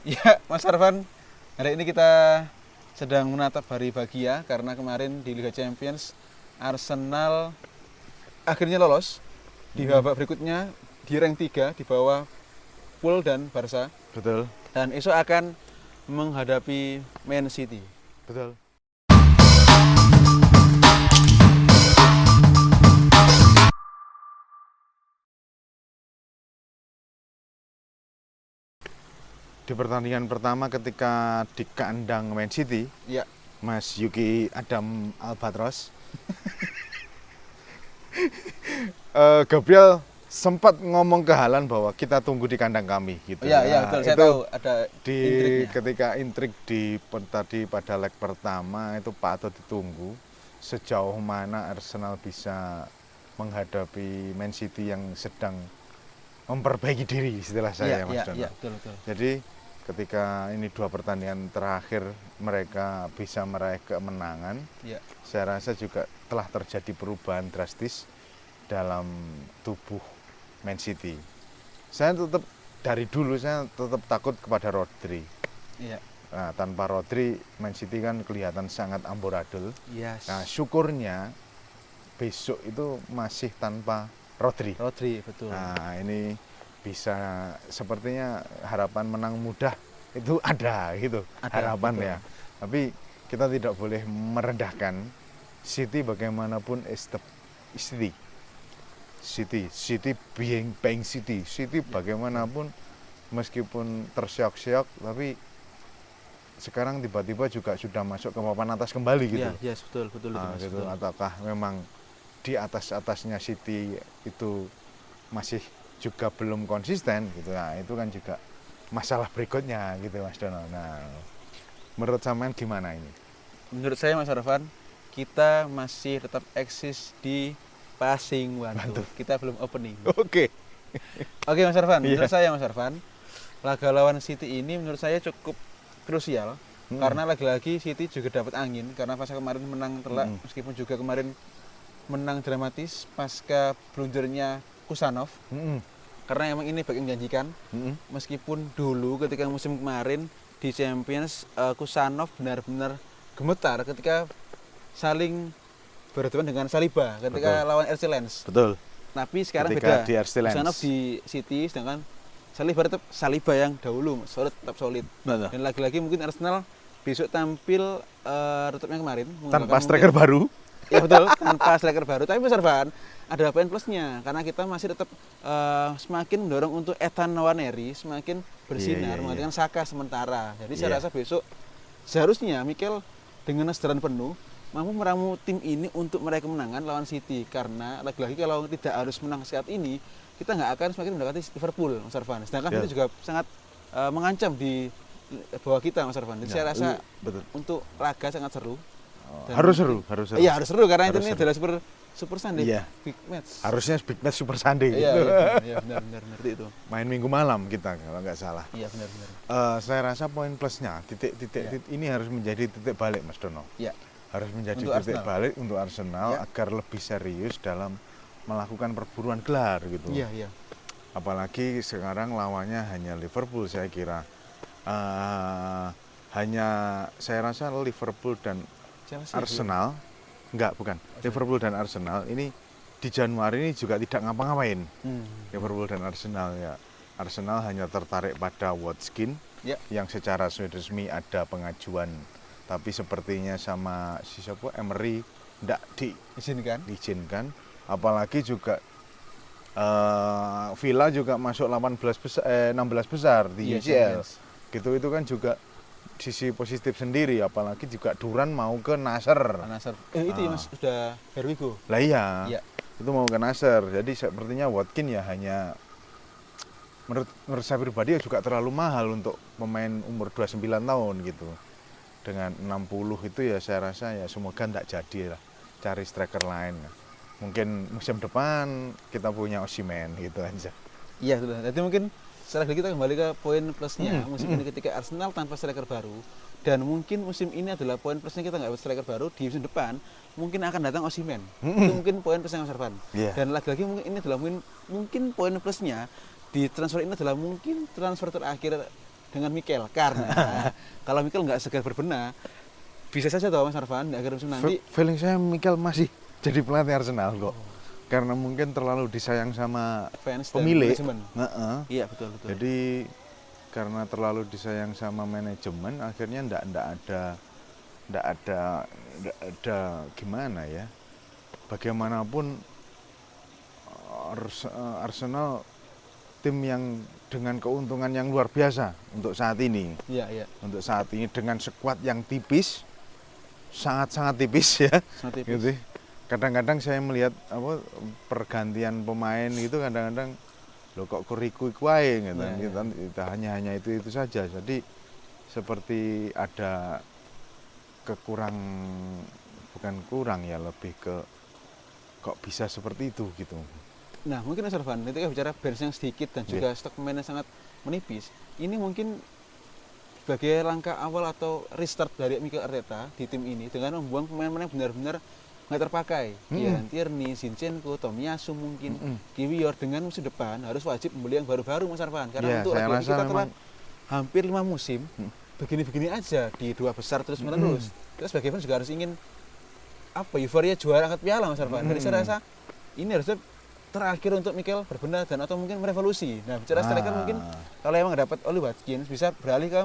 Ya, Mas Arfan, hari ini kita sedang menatap hari bahagia karena kemarin di Liga Champions Arsenal akhirnya lolos di babak berikutnya di rank 3 di bawah Pool dan Barca Betul, dan esok akan menghadapi Man City. betul. Di pertandingan pertama ketika di kandang Man City, Ya, Mas Yuki Adam Albatros, Gabriel sempat ngomong ke Haaland bahwa kita tunggu di kandang kami gitu. ya, ya, Nah, betul. Saya itu tahu ada di intriknya. ketika intrik tadi pada leg pertama itu patut ditunggu sejauh mana Arsenal bisa menghadapi Man City yang sedang memperbaiki diri istilah saya, Mas Dono. Iya, betul, betul. Jadi ketika ini dua pertandingan terakhir mereka bisa meraih kemenangan, Ya, saya rasa juga telah terjadi perubahan drastis dalam tubuh Man City. Saya tetap takut kepada Rodri. iya. Nah, tanpa Rodri, Man City kan kelihatan sangat amburadul. Yes. Nah, syukurnya besok itu masih tanpa Rodri. Rodri, betul. Nah, ini bisa sepertinya harapan menang mudah itu ada gitu Ada, harapan betul. ya. Tapi kita tidak boleh merendahkan City bagaimanapun is the City. City being City. City bagaimanapun meskipun terseok-seok tapi sekarang tiba-tiba juga sudah masuk ke papan atas kembali gitu. Iya, yes, betul, betul itu, Nah, Mas. gitu. Betul. Ataukah memang di atasnya City itu masih juga belum konsisten gitu. Nah, itu kan juga masalah berikutnya gitu Mas Dono. Nah, menurut sampean gimana ini? Menurut saya Mas Arfan, kita masih tetap eksis di passing wantu. Kita belum opening. Oke. Oke Mas Arfan, Iya. menurut saya Mas Arfan, laga lawan City ini menurut saya cukup krusial karena lagi-lagi City juga dapat angin karena pasca kemarin menang telak meskipun juga kemarin menang dramatis pasca blundernya Kusanov. Karena emang ini bagian menjanjikan meskipun dulu ketika musim kemarin di Champions Kusanov benar-benar gemetar ketika saling berhadapan dengan Saliba ketika Betul. lawan RC Lens. Betul. Tapi sekarang Ketika beda. di RC Lens. Kusanov di City sedangkan Saliba tetap Saliba yang dahulu tetap solid. Betul. Dan lagi-lagi mungkin Arsenal besok tampil retropnya kemarin Tanpa menggunakan striker baru. Ya betul, tanpa striker baru. Tapi besar Van, ada poin plusnya karena kita masih tetap semakin mendorong untuk Ethan Nwaneri semakin bersinar menggantikan Saka sementara. Jadi saya rasa besok seharusnya Mikel dengan kesadaran penuh mampu meramu tim ini untuk meraih kemenangan lawan City karena lagi-lagi kalau tidak harus menang saat ini kita nggak akan semakin mendekati Liverpool, Mas Arfan. Sedangkan itu juga sangat mengancam di bawah kita, Mas Arfan. Jadi saya rasa betul. untuk laga sangat seru. Harus seru. Iya harus seru karena Harus ini seru. adalah super Sunday, Iya. big match. Harusnya big match Super Sunday Iya, gitu. iya, benar seperti itu. Main minggu malam kita kalau nggak salah. Iya benar. Saya rasa poin plusnya titik ini harus menjadi titik balik Mas Dono. Iya. Harus menjadi Untuk titik Arsenal. balik untuk Arsenal Ya. agar lebih serius dalam melakukan perburuan gelar gitu. Iya. Apalagi sekarang lawannya hanya Liverpool saya kira. Hanya saya rasa Liverpool dan Chelsea, Arsenal bukan. Liverpool dan Arsenal ini di Januari ini juga tidak ngapa-ngapain. Liverpool dan Arsenal ya. Arsenal hanya tertarik pada Watkins Ya. yang secara resmi ada pengajuan, tapi sepertinya sama siapa Emery tidak diizinkan. Apalagi juga Villa juga masuk 16 besar di Yes, UCL. yes. Gitu itu kan juga sisi positif sendiri, apalagi juga Duran mau ke Nasr. Nasr. Itu ya Mas sudah Herwigo. Lah iya. Iya. Itu mau ke Nasr. Jadi sepertinya Watkins ya hanya menurut saya pribadi juga terlalu mahal untuk pemain umur 29 tahun gitu. Dengan 60 itu ya saya rasa ya semoga enggak jadi lah cari striker lain. Mungkin musim depan kita punya Osimhen gitu aja. Iya, sudah. Jadi mungkin setelah kita kembali ke poin plusnya musim ini ketika Arsenal tanpa striker baru dan mungkin musim ini adalah poin plusnya kita nggak striker baru di musim depan mungkin akan datang Osimhen. Itu mungkin poin plusnya Mas Arfan. Iya. Dan lagi-lagi mungkin ini adalah mungkin poin plusnya di transfer ini adalah mungkin transfer terakhir dengan Mikel karena kalau Mikel nggak segar berbenah bisa saja toh Mas Arfan di akhir musim nanti Feeling saya Mikel masih jadi pelatih Arsenal kok. Karena mungkin terlalu disayang sama fans dan pemilik. manajemen. Heeh. Iya betul. Jadi karena terlalu disayang sama manajemen, akhirnya ndak ada gimana ya. Bagaimanapun Arsenal tim yang dengan keuntungan yang luar biasa untuk saat ini. Iya. Untuk saat ini dengan skuad yang tipis, sangat-sangat tipis ya. Sangat tipis. Gitu. Kadang-kadang saya melihat pergantian pemain itu kadang-kadang loh kok kuriku wae gitu. Kita hanya itu saja. Jadi seperti ada bukan kurang ya, lebih ke kok bisa seperti itu gitu. Nah mungkin Mas Arfan ketika bicara bench yang sedikit dan juga stok pemain yang sangat menipis, ini mungkin sebagai langkah awal atau restart dari Mikel Arteta di tim ini dengan membuang pemain-pemain yang benar-benar nggak terpakai. Kieran Tierney, Zinchenko, Tomiyasu mungkin, Kiwior, dengan musim depan harus wajib membeli yang baru-baru Mas Arfan. Karena untuk lagi kita telah hampir 5 musim begini-begini aja di 2 besar terus menerus. Kita sebagai fans juga harus ingin euforia juara angkat piala Mas Arfan. Jadi saya rasa ini harusnya terakhir untuk Mikel berbenah dan atau mungkin merevolusi. Nah bicara striker mungkin kalau emang dapat Oli Watkins bisa beralih ke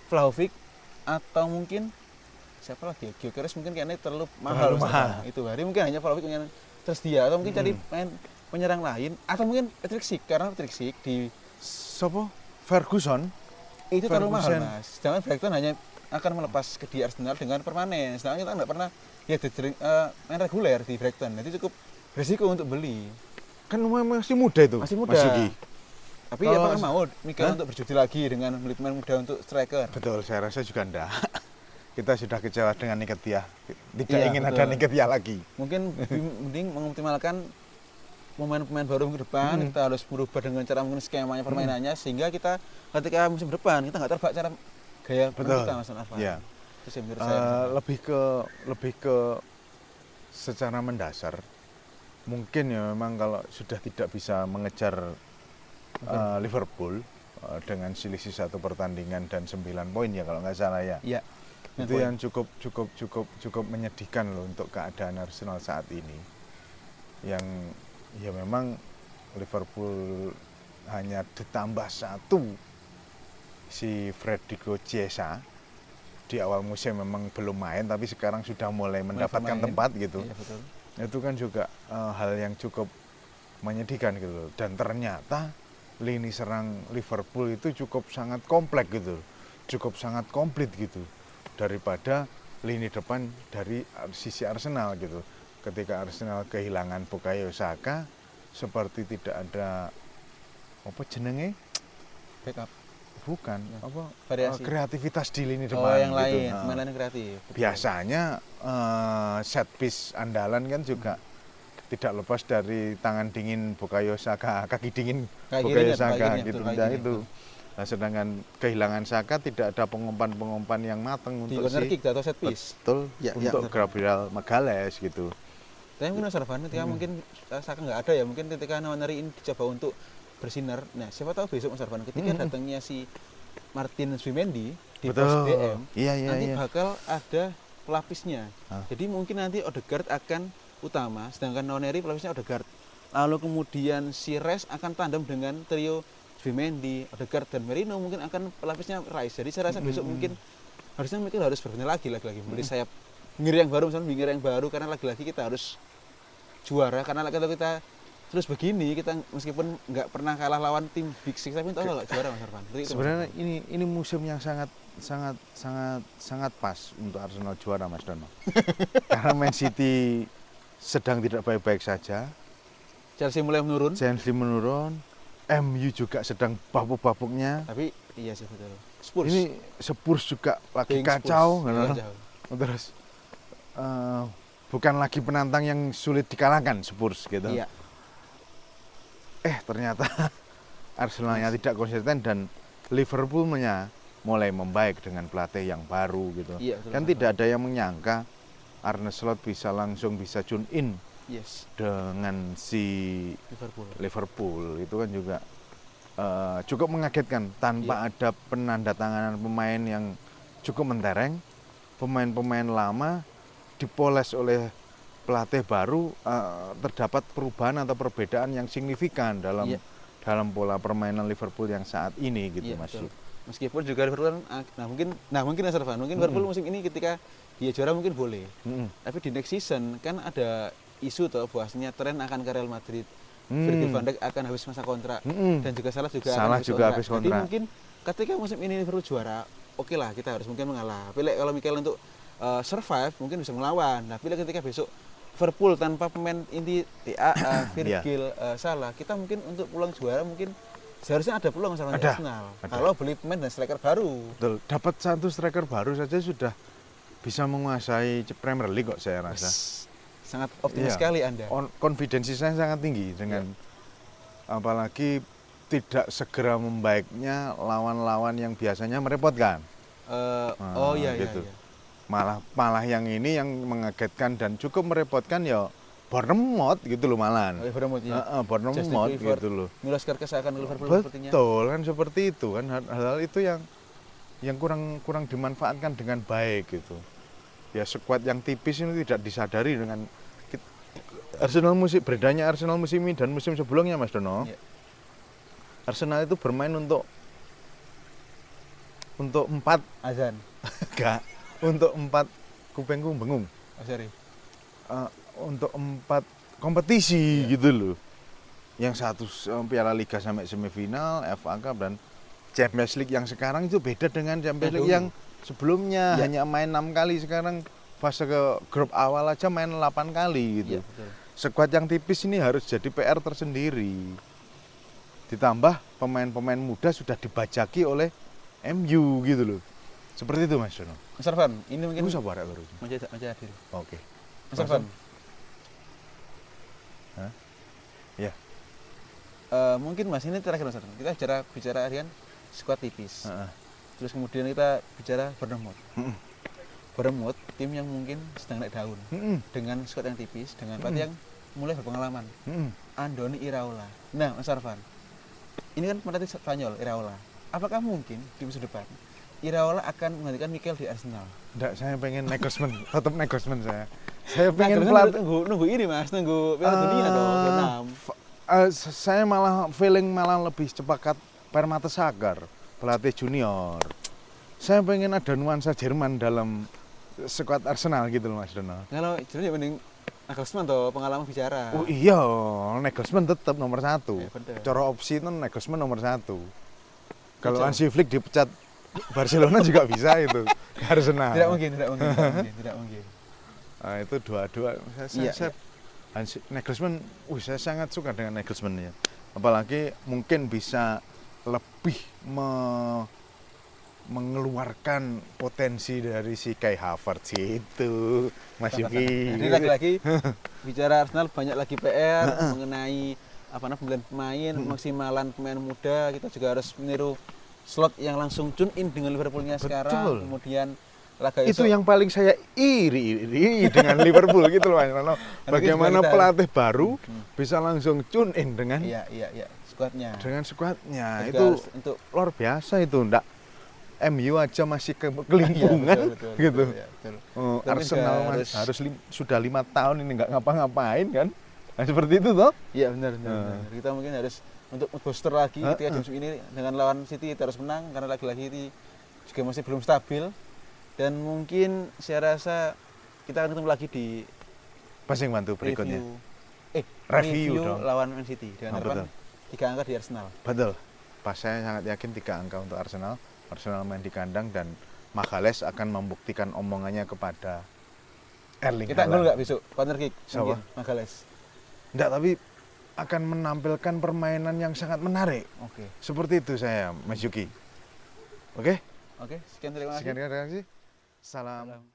Vlahovic atau mungkin siapa lagi? Gyökeres mungkin kayaknya terlalu mahal. Itu hari mungkin hanya Vlahovic yang tersedia atau mungkin cari main penyerang lain atau mungkin Patrick Schick karena Patrick Schick di Ferguson itu terlalu mahal Mas. Sedangkan Brighton hanya akan melepas ke di Arsenal dengan permanen. Sedangkan kita nggak pernah main reguler di Brighton. Jadi cukup berisiko untuk beli. Kan masih muda itu. Masih muda. Tapi apakah mau Mikel untuk berjudi lagi dengan beli pemain muda untuk striker? Betul, saya rasa juga enggak. Kita sudah kecewa dengan Nketiah. Tidak ingin ada Nketiah lagi. Mungkin mending mengoptimalkan pemain-pemain baru ke depan. Kita harus berubah dengan cara mungkin skemanya permainannya sehingga kita ketika musim depan kita nggak terbak cara gaya kita Mas Arfan. Ya. Itu menurut saya. Lebih ke secara mendasar. Mungkin ya memang kalau sudah tidak bisa mengejar Liverpool dengan selisih 1 pertandingan dan 9 poin ya kalau nggak salah ya. Iya. Itu yang cukup menyedihkan loh untuk keadaan Arsenal saat ini. Yang ya memang Liverpool hanya ditambah 1 si Federico Chiesa di awal musim memang belum main tapi sekarang sudah mulai mendapatkan tempat gitu. Iya, betul. Itu kan juga hal yang cukup menyedihkan gitu. Dan ternyata lini serang Liverpool itu cukup sangat kompleks gitu. Cukup sangat komplit gitu. Daripada lini depan dari sisi Arsenal gitu. Ketika Arsenal kehilangan Bukayo Saka seperti tidak ada backup. Bukan, variasi. Kreativitas di lini depan yang gitu. lain, mainan kreatif. Betul. Biasanya set piece andalan kan juga tidak lepas dari tangan dingin Bukayo Saka, kaki dingin Bukayo Saka gitu. Itu. Nah, sedangkan kehilangan Saka tidak ada pengumpan-pengumpan yang matang di untuk corner kick atau set piece. Betul, untuk Gabriel Magalhaes gitu. Tapi mungkin Mas Arfan ketika mungkin Saka nggak ada ya, mungkin ketika Nwaneri ini dicoba untuk bersinar. Nah, siapa tahu besok Mas Arfan ketika datangnya si Martin Zubimendi di pos DM, nanti bakal ada pelapisnya. Jadi mungkin nanti Odegaard akan utama, sedangkan Nwaneri pelapisnya Odegaard. Lalu kemudian si Rice akan tandem dengan trio Zubimendi, Odegaard dan Merino mungkin akan pelapisnya Rice. Jadi saya rasa besok mungkin harusnya harus berbenah lagi beli sayap pinggir yang baru, misalnya pinggir yang baru karena lagi-lagi kita harus juara karena kalau kita terus begini kita meskipun nggak pernah kalah lawan tim Big Six tapi tahu nggak juara Mas Arfan. Sebenarnya ini musim yang sangat pas untuk Arsenal juara Mas Dono. Karena Man City sedang tidak baik-baik saja. Chelsea mulai menurun. MU juga sedang babuk-babuknya. Tapi iya sih betul. Spurs. Ini Spurs juga lagi kacau. Terus bukan lagi penantang yang sulit dikalahkan Spurs gitu. Iya. Ternyata Arsenalnya tidak konsisten dan Liverpoolnya mulai membaik dengan pelatih yang baru gitu. Iya, kan tidak ada yang menyangka Arne Slot bisa tune in dengan si Liverpool itu kan juga cukup mengagetkan tanpa ada penandatanganan pemain yang cukup mentereng, pemain-pemain lama dipoles oleh pelatih baru, terdapat perubahan atau perbedaan yang signifikan dalam pola permainan Liverpool yang saat ini gitu, Iya, Mas. betul. Meskipun juga Liverpool kan, mungkin Mas Irfan, mungkin Liverpool musim ini ketika dia juara mungkin boleh. Tapi di next season kan ada isu toh bahwasanya tren akan ke Real Madrid. Virgil van Dijk akan habis masa kontrak dan juga Salah juga akan habis kontrak. Jadi mungkin ketika musim ini Liverpool juara, oke lah kita harus mungkin mengalah. Tapi kalau Mikel untuk survive mungkin bisa melawan. Tapi ketika besok Liverpool tanpa pemain inti Virgil, Salah, kita mungkin untuk pulang juara mungkin seharusnya ada peluang sama Arsenal. Kalau beli pemain dan striker baru. Betul. Dapat satu striker baru saja sudah bisa menguasai Premier League kok saya rasa. Sangat optimis sekali Anda. Konfidensi saya sangat tinggi dengan apalagi tidak segera membaiknya lawan-lawan yang biasanya merepotkan. Gitu. Malah yang ini yang mengagetkan dan cukup merepotkan ya Bournemouth gitu loh malahan. Bournemouth gitu loh. Milos Kerkes akan Liverpool sepertinya. Betul kan seperti itu kan, hal-hal itu yang kurang dimanfaatkan dengan baik gitu. Ya skuad yang tipis ini tidak disadari dengan beredanya Arsenal musim ini dan musim sebelumnya, Mas Dono. Yeah. Arsenal itu bermain untuk 4 azan. Enggak, untuk 4 kupengku bengung. Oh, sorry. Untuk 4 kompetisi gitu loh. Yang satu Piala Liga sampai semifinal, FA Cup dan Champions League yang sekarang itu beda dengan Champions League yang sebelumnya hanya main 6 kali, sekarang fase ke grup awal aja main 8 kali gitu. Skuad yang tipis ini harus jadi PR tersendiri. Ditambah pemain-pemain muda sudah dibajaki oleh MU gitu loh. Seperti itu Mas Dono. Mas Arfan, ini mungkin bisa baru baru. Macam hadir. Oke. Mas Arfan. Ya. Mungkin Mas ini terakhir Mas Arfan. Kita bicara Arian skuad tipis. Terus kemudian kita bicara Bournemouth. Bournemouth tim yang mungkin sedang naik daun dengan skuad yang tipis, dengan pelatih yang mulai berpengalaman. Andoni Iraola. Nah, Mas Arfan, ini kan pelatih Spanyol Iraola. Apakah mungkin di musim depan Iraola akan menggantikan Mikel di Arsenal? Enggak, saya pengen Nagelsmann, tetap Nagelsmann saya. Saya pengen nunggu ini Mas, nunggu Piala Dunia dong. Saya malah lebih sepakat Per Mertesacker, pelatih junior. Saya pengen ada nuansa Jerman dalam skuad Arsenal gitu loh Mas Dono. Kalau Jerman ya mending Nagelsmann toh, pengalaman bicara. Oh iya, Nagelsmann tetap nomor 1. Cara opsi itu Nagelsmann nomor 1. Kalau Hansi Flick dipecat Barcelona juga bisa itu Arsenal. Tidak mungkin. Nah, itu dua-dua. Nagelsmann, saya sangat suka dengan Nagelsmann ya. Apalagi mungkin bisa lebih mengeluarkan potensi dari si Kai Havertz itu, Mas Yuki. Jadi lagi-lagi bicara Arsenal banyak lagi PR mengenai pembelian pemain, maksimalan pemain muda. Kita juga harus meniru slot yang langsung tune in dengan Liverpoolnya sekarang. Kemudian laga itu yang paling saya iri dengan Liverpool gitu loh, Mas. Bagaimana pelatih baru bisa langsung tune in dengan skuadnya. Dengan skuadnya itu untuk luar biasa itu, enggak. MU aja masih kelimpungan gitu. Arsenal harus sudah 5 tahun ini nggak ngapa-ngapain kan? Nah, seperti itu toh? Iya benar. Kita mungkin harus untuk booster lagi ketika musim ini dengan lawan City kita harus menang karena lagi-lagi ini juga masih belum stabil dan mungkin saya rasa kita akan ketemu lagi di passing bantu berikutnya. Review dong. Lawan Man City dengan harapan 3 angka di Arsenal. Betul. Pas saya sangat yakin 3 angka untuk Arsenal. Arsenal main di kandang dan Magalhaes akan membuktikan omongannya kepada Erling Haaland. Kita gol nggak besok corner kick? Siapa? Magalhaes. Enggak, tapi akan menampilkan permainan yang sangat menarik. Oke. Seperti itu saya, Mas Yuki. Oke? Sekian terima kasih. Salam.